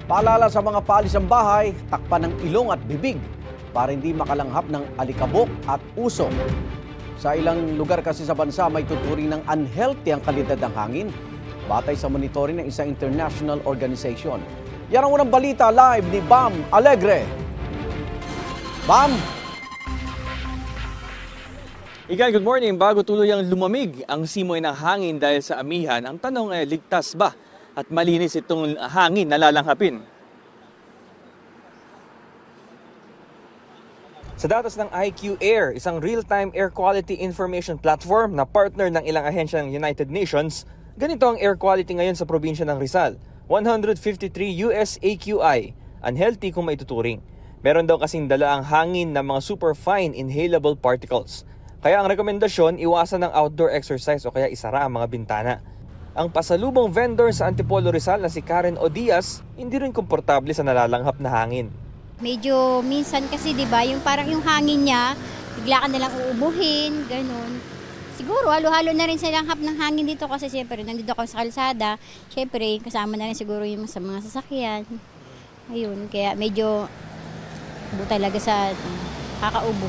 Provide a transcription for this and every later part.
Paalala sa mga paalisang bahay, takpan ng ilong at bibig para hindi makalanghap ng alikabok at usok. Sa ilang lugar kasi sa bansa may tuturing ng unhealthy ang kalidad ng hangin batay sa monitoring ng isang international organization. Yan ang unang balita live ni Bam Alegre. Bam! Igan, good morning. Bago tuluyang lumamig ang simoy ng hangin dahil sa amihan, ang tanong ay ligtas ba at malinis itong hangin na lalanghapin? Sa datos ng IQ Air, isang real-time air quality information platform na partner ng ilang ahensya ng United Nations, ganito ang air quality ngayon sa probinsya ng Rizal. 153 US AQI, unhealthy kung maituturing. Meron daw kasing dala ang hangin ng mga superfine inhalable particles. Kaya ang rekomendasyon, iwasan ng outdoor exercise o kaya isara ang mga bintana. Ang pasalubong vendor sa Antipolo Rizal na si Karen Odias, hindi rin komportable sa nalalanghap na hangin. Medyo minsan kasi 'di ba, yung parang yung hangin niya, bigla ka na lang uubuhin, ganun. Siguro halo-halo na rin sa langhap ng hangin dito kasi siyempre nandito ako sa kalsada. Siyempre kasama na rin siguro yung sa mga sasakyan. Ayun, kaya medyo talaga sa kakaubo.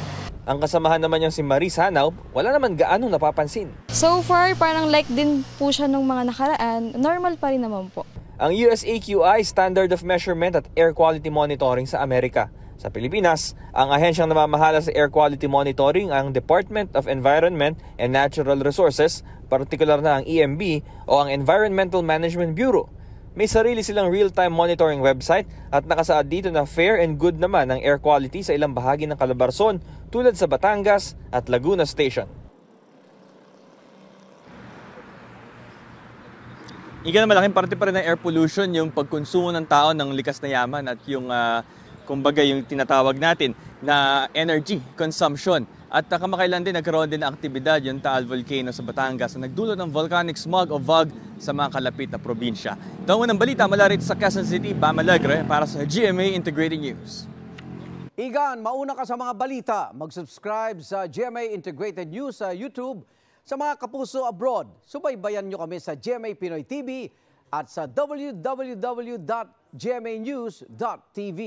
Ang kasamahan naman niyang si Marie Sanaw, wala naman gaano napapansin. So far, parang like din po siya nung mga nakaraan. Normal pa rin naman po. Ang US AQI, Standard of Measurement at Air Quality Monitoring sa Amerika. Sa Pilipinas, ang ahensyang namamahala sa air quality monitoring ang Department of Environment and Natural Resources, partikular na ang EMB o ang Environmental Management Bureau. May sarili silang real-time monitoring website at nakasaad dito na fair and good naman ang air quality sa ilang bahagi ng Calabarzon tulad sa Batangas at Laguna Station. Iga na malaking parte pa rin ng air pollution yung pagkonsumo ng tao ng likas na yaman at yung kumbaga yung tinatawag natin na energy consumption. At kamakailan din nagkaroon din ng aktibidad yung Taal Volcano sa Batangas na nagdulot ng volcanic smog o VOG sa mga kalapit na probinsya. Ito ang unang balita mula rito sa Quezon City, Bam Alegre para sa GMA Integrated News. Igan, mauna ka sa mga balita. Mag-subscribe sa GMA Integrated News sa YouTube. Sa mga kapuso abroad, subaybayan nyo kami sa GMA Pinoy TV at sa www.gmanews.tv.